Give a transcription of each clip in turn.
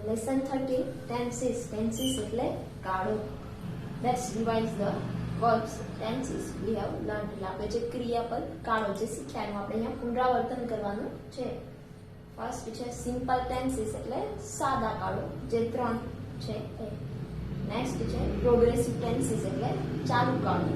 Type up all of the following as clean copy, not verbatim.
Lesson 13 tenses. Tenses એટલે કાળો. Let's revise the verbs tenses we have learned. એટલે આપણે જે ક્રિયાપદ કાળો જે શીખ્યા એનું આપણે અહીંયા પુનરાવર્તન કરવાનું છે. ફર્સ્ટ છે સિમ્પલ ટેન્સીસ એટલે સાદા કાળો જે 3 છે એ. નેક્સ્ટ છે પ્રોગ્રેસિવ ટેન્સીસ એટલે ચાલુ કાળો.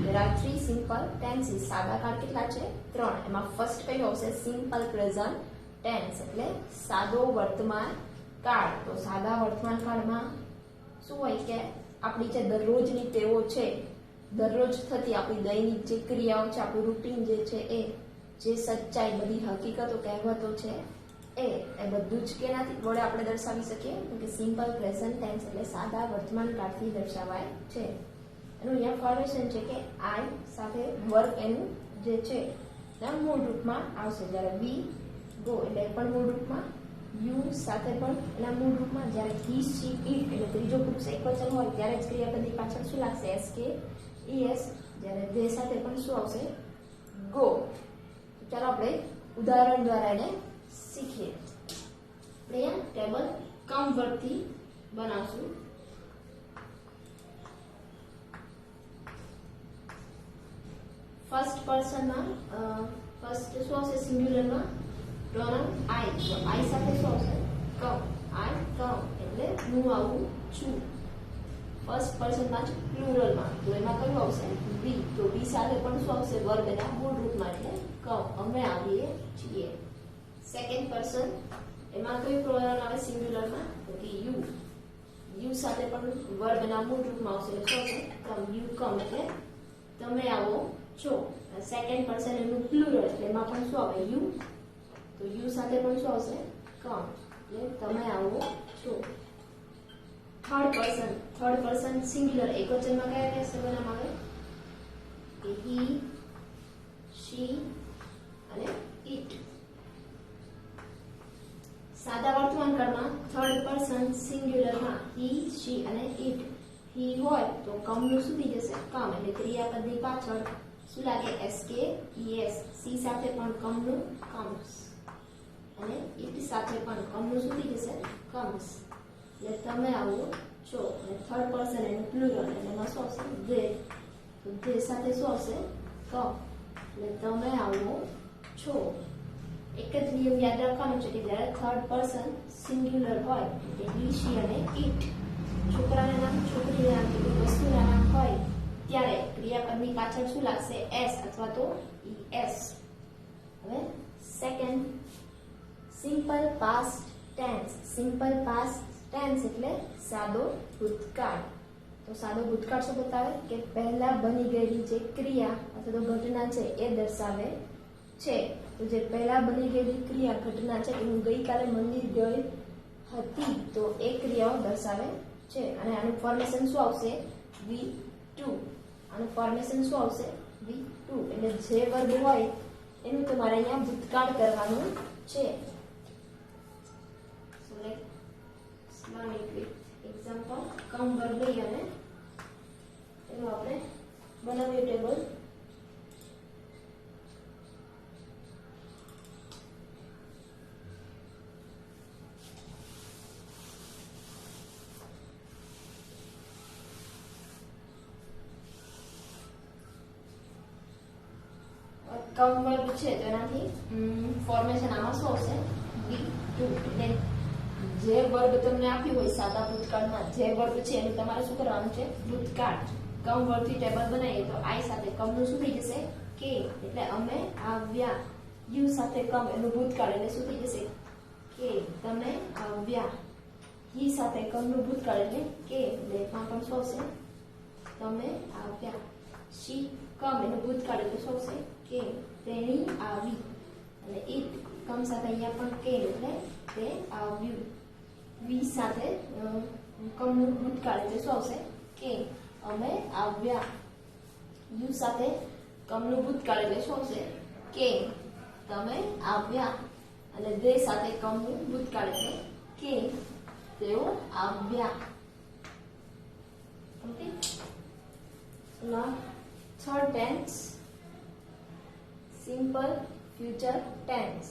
There are 3 simple tenses. સાદા કાળ કેટલા છે? 3. એમાં ફર્સ્ટ કયો આવશે? સિમ્પલ પ્રેઝન્ટ ટેન્સ એટલે સાદો વર્તમાન કાળ. તો સાદા વર્તમાન કાળમાં શું હોય કે આપણી જે દરરોજની ટેવો છે, દરરોજ થતી આપણી દૈનિક જે ક્રિયાઓ છે, આપણું રૂટીન જે છે એ, જે સચ્ચાઈ, બધી હકીકતો, કહેવતો છે એ બધું જ કેનાથી વડે આપણે દર્શાવી શકીએ કે સિમ્પલ પ્રેઝન્ટ ટેન્સ એટલે સાદા વર્તમાન કાળથી દર્શાવાય છે. એનું અહીંયા ફોર્મેશન છે કે આઈ સાથે વર્ક એનું જે છે એના મૂળ રૂપમાં આવશે. જ્યારે વી ગો એટલે પણ મૂળ રૂપમાં, યુ સાથે પણ એના મૂળ રૂપમાં, જ્યારે હી શી ઇટ એટલે ત્રીજો પુરુષ એકવચન હોય ત્યારે જ ક્રિયાપદની પાછળ શું લાગશે? એસ કે ઈએસ. જ્યારે દે સાથે પણ શું આવશે? ગો. ચાલો આપણે ઉદાહરણ દ્વારા એને શીખીએ. આપણે અહીંયા ટેબલ કમ વર્બથી બનાવશું. ફર્સ્ટ પર્સનમાં ફર્સ્ટ શું આવશે? સિંગ્યુલરમાં પ્રોનાઉન આઈ. તો આઈ સાથે શું આવશે? કમ. આઈ કમ એટલે હું આવું છું. ફર્સ્ટ પર્સનમાં જ પ્લુરલમાં તો એમાં કયું આવશે? વી. તો વી સાથે પણ શું આવશે? વર્બ એના મૂળ રૂપમાં એટલે કમ, અમે આવીએ છીએ. સેકન્ડ પર્સન એમાં કયું પ્રોનાઉન આવે સિંગ્યુલરમાં? તો કે યુ. યુ સાથે પણ વર્બ એના મૂળ રૂપમાં આવશે એટલે શું આવશે? કમ. યુ કમ એટલે તમે આવો છો. સેકન્ડ પર્સન એનું પ્લુરલ એટલે એમાં પણ શું આવે? યુ. તો યુ સાથે પણ શું આવશે? કમ એટલે તમે આવો છો. થર્ડ પર્સન સિંગ્યુલર એકવચનમાં કયા કયા સર્વનામ આવે? કે હી, શી અને ઇટ. સાદા વર્તમાન કાળમાં થર્ડ પર્સન સિંગ્યુલરમાં હી, શી અને ઇટ. હી હોય તો કમનું શું થઈ જશે? કમ એટલે ક્રિયાપદની પાછળ શું લાગે? એસ કે ઈએસ. સી સાથે પણ કમનું કમ્સ અને ઇટ સાથે પણ કમનું શું થઈ જશે? કમ્સ એટલે તમે આવો છો. અને થર્ડ પર્સન એનું પ્લુરલ એટલે એમાં શું આવશે? ધે. તો ધે સાથે શું આવશે? કમ એટલે તમે આવો છો. એક જ નિયમ યાદ રાખવાનો છે કે જ્યારે થર્ડ પર્સન સિંગ્યુલર હોય એટલે હી, શી અને ઇટ, છોકરાના નામ, છોકરીના નામ કે કોઈ વસ્તુના નામ હોય ત્યારે ક્રિયાપદની પાછળ શું લાગશે? એસ અથવા તો ઈએસ. હવે second simple past tense. Simple past tense એટલે સાદો ભૂતકાળ. તો સાદો ભૂતકાળ શું બતાવે? કે પહેલા બની ગયેલી જે ક્રિયા અથવા તો ઘટના છે એ દર્શાવે છે. તો જે પહેલા બની ગયેલી ક્રિયા ઘટના છે કે હું ગઈકાલે મંદિર ગઈ હતી તો એ ક્રિયાઓ દર્શાવે છે. અને આનું ફોર્મેશન શું આવશે? V2. આનું ફોર્મેશન શું આવશે? V2. એટલે જે વર્બ હોય એનું તમારે અહીંયા ભૂતકાળ કરવાનું છે. So let's learn it with example. Come verb લઈ અને એનું આપણે બનાવીએ ટેબલ. કમ વર્બ છે તેનાથી ફોર્મેશન આમાં શું આવશે? V2. એટલે જે વર્બ તમને આપ્યું હોય સાદા ભૂતકાળમાં જે વર્બ છે એનું તમારે શું કરવાનું છે? ભૂતકાળ. કમ વર્બથી ટેબલ બનાવીએ તો આઈ સાથે કમનું શું થઈ જશે? કે. એટલે અમે આવ્યા. યુ સાથે કમ એનું ભૂતકાળ એટલે શું થઈ જશે? કે. તમે આવ્યા. હી સાથે કમનું ભૂતકાળ એટલે કે. એટલે એમાં પણ શું આવશે? તમે આવ્યા. શી કમ એનું ભૂતકાળ એટલે શું આવશે? કે. તેણી આવી. અને ઇટ કમ સાથે અહીંયા પણ કે એટલે તે આવ્યું. વી સાથે કમનું ભૂતકાળ એટલે શું આવશે? કે. અમે આવ્યા. યુ સાથે કમનું ભૂતકાળ એટલે શું આવશે? કે. તમે આવ્યા. અને દે સાથે કમનું ભૂતકાળ એટલે કે. તેઓ આવ્યા. Okay. Now third tense simple future tense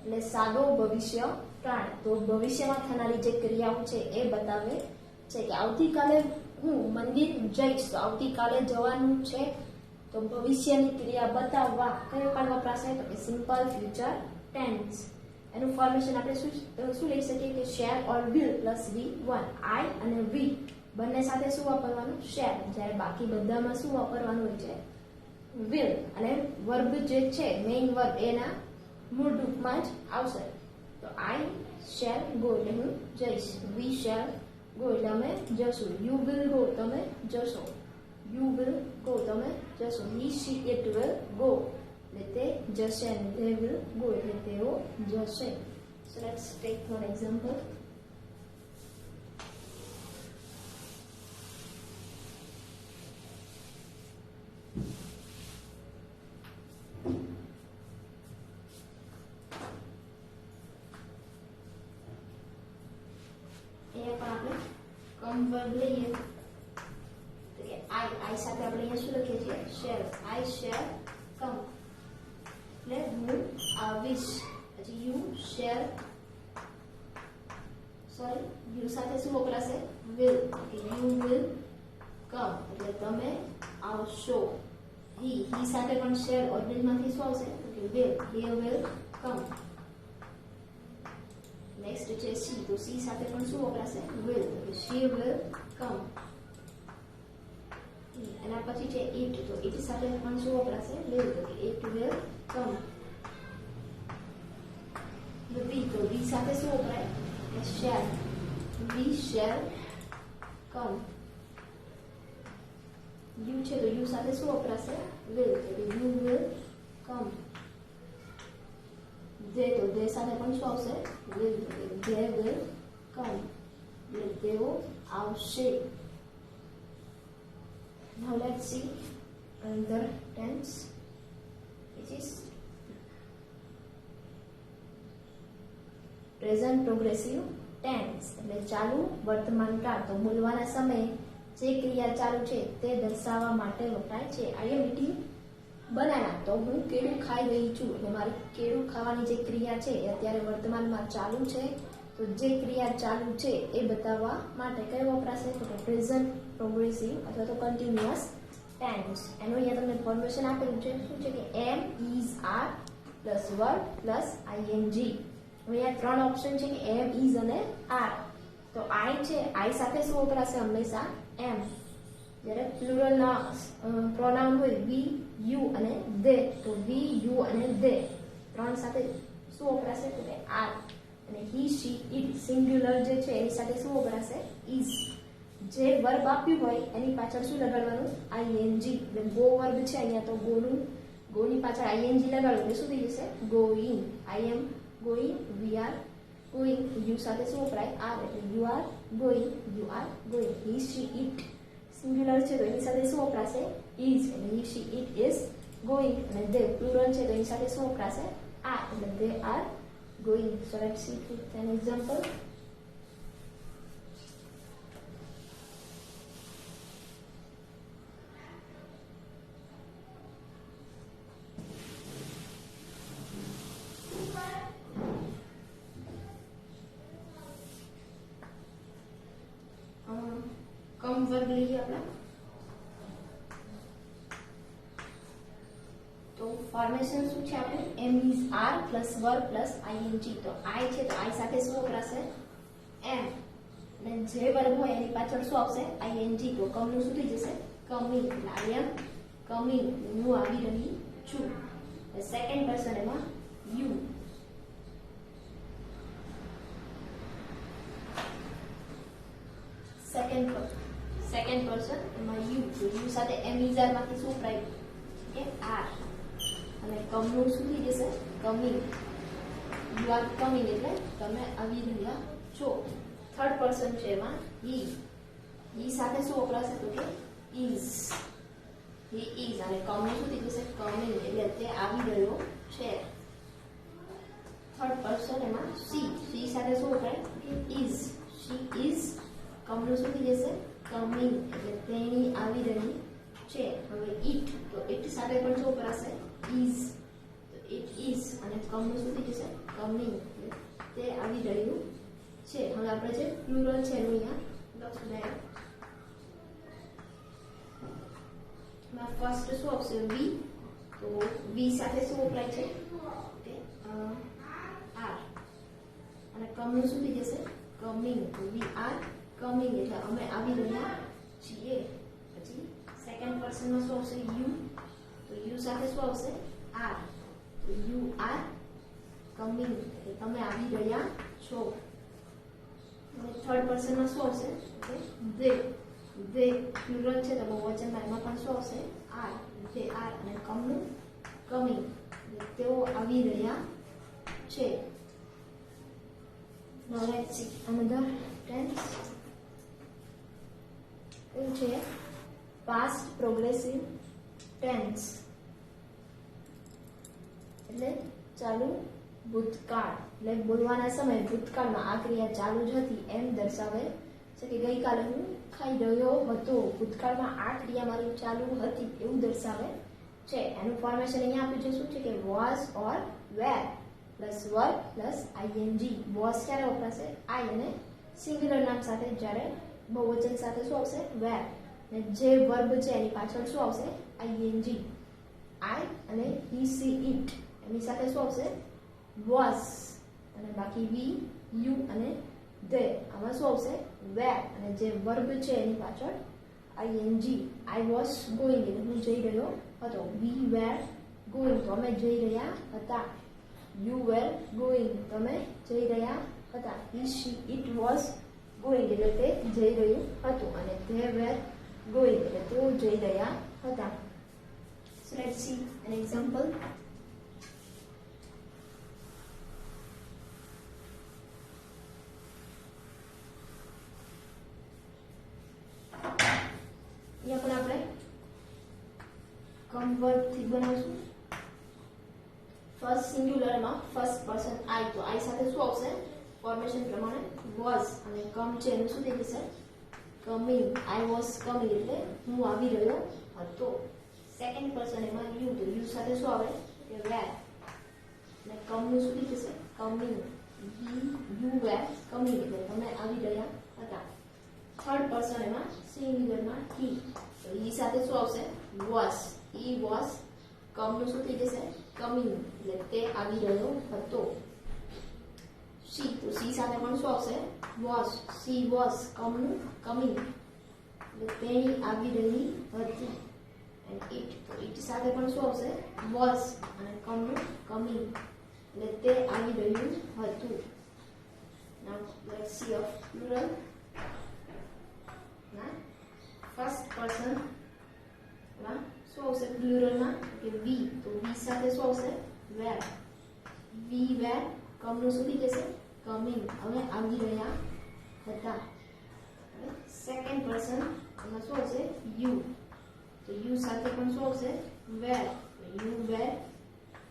એટલે સાદો ભવિષ્ય પ્રાણ. તો ભવિષ્યમાં થનારી જે ક્રિયાઓ છે એ બતાવે છે કે આવતીકાલે હું મંદિર જઈશ. તો આવતીકાલે જવાનું છે, તો ભવિષ્યની ક્રિયા બતાવવા કયો કાળ વપરાશે? તો કે સિમ્પલ ફ્યુચર ટેન્સ. એનું ફોર્મેશન આપણે શું લઈ શકીએ કે share or will plus V1. આઈ અને વી બંને સાથે શું વાપરવાનું? શેર. જ્યારે બાકી બધામાં શું વાપરવાનું હોય છે? વિલ. અને વર્બ જે છે મેઇન વર્બ એના મૂળ રૂપમાં જ આવશે. તો આઈ શેર ગો એટલે હું જઈશ. વી શેર ગો એટલે અમે જશું. યુ વિલ ગો તમે જશો. યુ વિલ ગો તમે જશો. હી શી ઇટ વિલ ગો એટલે તે જશે, અને they will go એટલે તેઓ જશે. So let's take one example. અહીંયા પણ આપણે કમ વર્બ લઈએ તો કે આઈ સાથે આપણે અહીંયા શું લખીએ છીએ? શેર. આઈ શેર કમ એટલે હું આવીશ. પછી યુ શેર યુ સાથે શું વપરાશે? વિલ. યુ વિલ કમ એટલે તમે આવશો. હી સાથે પણ શેર ઓર્ડિનલમાંથી શું આવશે? કે will. He will come. Next છે સી. તો સી સાથે પણ શું વપરાશે? વિલ. She will come. એના પછી છે ઇટ. તો ઇટ સાથે પણ શું વપરાશે? વિલ. તો ઇટ વિલ કમ. વી. તો વી સાથે શું વપરાય? Shall. We shall come. You છે તો યુ સાથે શું વપરાશે? વિલ. તો યુ વિલ કમ. દે. તો દે સાથે પણ શું આવશે? વિલ. દે વિલ કમ એટલે તેઓ આવશે. Now let's see another tense, which is present progressive tense. એટલે ચાલુ વર્તમાન કાળ. તો બોલવાના સમયે જે ક્રિયા ચાલુ છે તે દર્શાવવા માટે વપરાય છે. આઈ એમ ઇટિંગ બનાના. તો હું કેળું ખાઈ રહી છું એટલે મારી કેળું ખાવાની જે ક્રિયા છે એ અત્યારે વર્તમાનમાં ચાલુ છે. તો જે ક્રિયા ચાલુ છે એ બતાવવા માટે કયો વપરાશે? તો કે પ્રેઝન્ટ પ્રોગ્રેસિવ અથવા તો કન્ટિન્યુઅસ ટેન્સ. એનું અહીંયા તમને ફોર્મેશન આપેલું છે. શું છે કે am is are plus verb plus ING. અહીંયા ત્રણ ઓપ્શન છે કે એમ ઇઝ અને આર. તો આઈ છે, આઈ સાથે શું વપરાશે? હંમેશા એમ. જ્યારે પ્લુરલના પ્રોનાઉન હોય વી, યુ અને દે, તો વી, યુ અને દે ત્રણ સાથે શું વપરાશે? તો કે આર. અને હી શી ઇટ સિંગ્યુલર જે છે એની સાથે શું વપરાશે? ઇઝ. જે વર્બ આપ્યું હોય એની પાછળ શું લગાડવાનું? આઈએનજી. એટલે ગો વર્બ છે અહીંયા, તો ગોની પાછળ આઈએનજી લગાડો એટલે શું થઈ જશે? Going. I am going, we are going. You સાથે શું વપરાય? આર એટલે you are going, you are going. He she it singular છે તો એની સાથે શું વપરાશે? ઇઝ એટલે he she it is going. અને દે પ્લુરલ છે તો એની સાથે શું વપરાશે? આર એટલે they are going. So let's see with an example. Come વર્ગ લઈએ આપણે. તો ફોર્મેશન શું છે આપણે? Am is are plus verb plus ING. તો આઈ છે તો આઈ સાથે શું વપરાશે? એમ. અને જે વર્બ હોય એની પાછળ શું આવશે? આઈએનજી. તો કમનું શું થઈ જશે? કમિંગ. એટલે આઈ એમ કમિંગ, હું આવી રહી છું. સેકન્ડ પર્સન એમાં યુ. સેકન્ડ પર્સન એમાં યુ. તો યુ સાથે એમ ઇઝ આર માંથી શું વપરાય? કે આર. અને કમનું શું થઈ જશે? કમિંગ. યુ આર કમિંગ એટલે તમે આવી રહ્યા છો. થર્ડ પર્સન છે એમાં હી. હી સાથે શું વપરાશે? તો કે ઇઝ. He is. અને કમનું શું થઈ જશે? કમિંગ એટલે તે આવી રહ્યો છે. થર્ડ પર્સન એમાં સી. સી સાથે શું વપરાય? કે ઇઝ. She is. કમનું શું થઈ જશે? કમિંગ એટલે તેણી આવી રહી છે. હવે ઇટ. તો ઇટ સાથે પણ શું વપરાશે? ઇઝ. તો ઇટ ઇઝ. અને કમનું શું થઈ જશે? કમિંગ એટલે તે તે આવી રહ્યું છે. હવે આપણે જે પ્લુરલ છે એનું અહીંયા લખશું. ફર્સ્ટ શું આવશે? વી. તો વી સાથે શું વપરાય છે? આર. અને કમનું શું થઈ જશે? કમિંગ. તો વી આર કમિંગ એટલે અમે આવી રહ્યા છીએ. પછી સેકન્ડ પર્સનમાં શું આવશે? યુ. તો યુ સાથે શું આવશે? આર. તો યુ આર કમિંગ એટલે તમે આવી રહ્યા છો. અને થર્ડ પર્સનમાં શું આવશે? ધે. ધે પ્લુરલ છે તો બહુવચનમાં એમાં પણ શું આવશે? આર. They are. અને કમનું કમિંગ એટલે તેઓ આવી રહ્યા છે. Now let's see another tense. એવું છે past progressive tense એટલે ચાલુ ભૂતકાળ. એટલે બોલવાના સમયે ભૂતકાળમાં આ ક્રિયા ચાલુ જ હતી એમ દર્શાવે છે કે ગઈકાલે હું ખાઈ રહ્યો હતો. ભૂતકાળમાં આ ક્રિયા મારી ચાલુ હતી એવું દર્શાવે છે. એનું ફોર્મેશન અહીંયા આપ્યું છે. શું છે કે was or were plus verb plus ING. Was ક્યારે વપરાશે? આઈ અને સિંગ્યુલર નામ સાથે. જ્યારે બહુવચન સાથે શું આવશે? વેર. અને જે વર્બ છે એની પાછળ શું આવશે? આઈએનજી. આઈ અને હી સી ઇટ એની સાથે શું આવશે? વોઝ. અને બાકી વી યુ અને ધે આમાં શું આવશે? વેર. અને જે વર્બ છે એની પાછળ આઈએનજી. આઈ વોઝ ગોઈંગ એટલે હું જઈ રહ્યો હતો. વી વેર ગોઈંગ તો અમે જઈ રહ્યા હતા. You were going તમે જઈ રહ્યા હતા. He she it was going એટલે તે જઈ રહ્યું હતું. અને they were going એટલે તેઓ જઈ રહ્યા હતા. So let's see an example. અહીંયા પણ આપણે કમ વર્બથી બનાવશું. ફર્સ્ટ સિંગ્યુલરમાં ફર્સ્ટ પર્સન આઈ. તો આઈ સાથે શું આવશે? ફોર્મેશન પ્રમાણે વોઝ. અને કમ છે એનું શું થઈ જશે? કમિંગ. આઈ વોઝ કમિંગ એટલે હું આવી રહ્યો હતો. સેકન્ડ પર્સન એમાં યુ. તો યુ સાથે શું આવે? કે વેર. અને કમનું શું થઈ જશે? કમિંગ. યુ વેર કમિંગ એટલે તમે આવી રહ્યા હતા. થર્ડ પર્સન એમાં સિંગ્યુલરમાં હી. તો હી સાથે શું આવશે? વોઝ. હી વોઝ કમનું શું થઈ જશે? કમિંગ એટલે તે આવી રહ્યો હતો. સી. તો સી સાથે પણ શું આવશે? વોઝ. સી વોઝ કમનું કમિંગ એટલે તેણી આવી રહી હતી. And it. તો ઇટ સાથે પણ શું આવશે? વોઝ. અને કમનું કમિંગ એટલે તે આવી રહ્યું હતું. Now let's see of plural. ના ફર્સ્ટ પર્સન માં શું આવશે? પ્લુરલમાં કે વી. તો વી સાથે શું આવશે? વેર. વી વેર કમનું શું થઈ જશે? કમિંગ હવે આવી રહ્યા હતા. સેકન્ડ પર્સન એમાં શું આવશે? યુ. તો યુ સાથે પણ શું આવશે? વેર. યુ વેર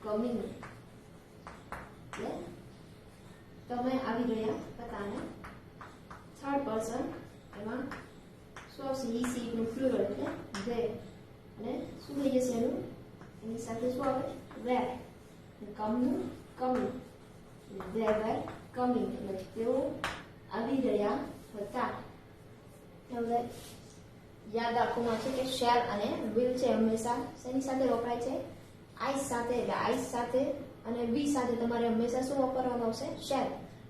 કમિંગ એટલે તમે આવી રહ્યા હતા. અને થર્ડ પર્સન એમાં શું આવશે? હી સી નું પ્લુરલ એટલે ધે. અને શું થઈ જશે એનું? એની સાથે શું આવે? વેર. કમનું કમિંગ. ધે વેર કમિંગ એટલે તેઓ આવી રહ્યા હતા. હવે યાદ રાખવાનું છે કે શેર અને વિલ છે હંમેશા શેની સાથે વપરાય છે? આઈ સાથે. એટલે આઈ સાથે અને વી સાથે તમારે હંમેશા શું વાપરવાનું આવશે? શેર.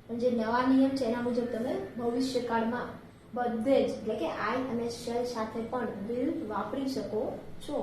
પણ જે નવા નિયમ છે એના મુજબ તમે ભવિષ્યકાળમાં બધે જ એટલે કે આઈ અને શેર સાથે પણ વિલ વાપરી શકો છો.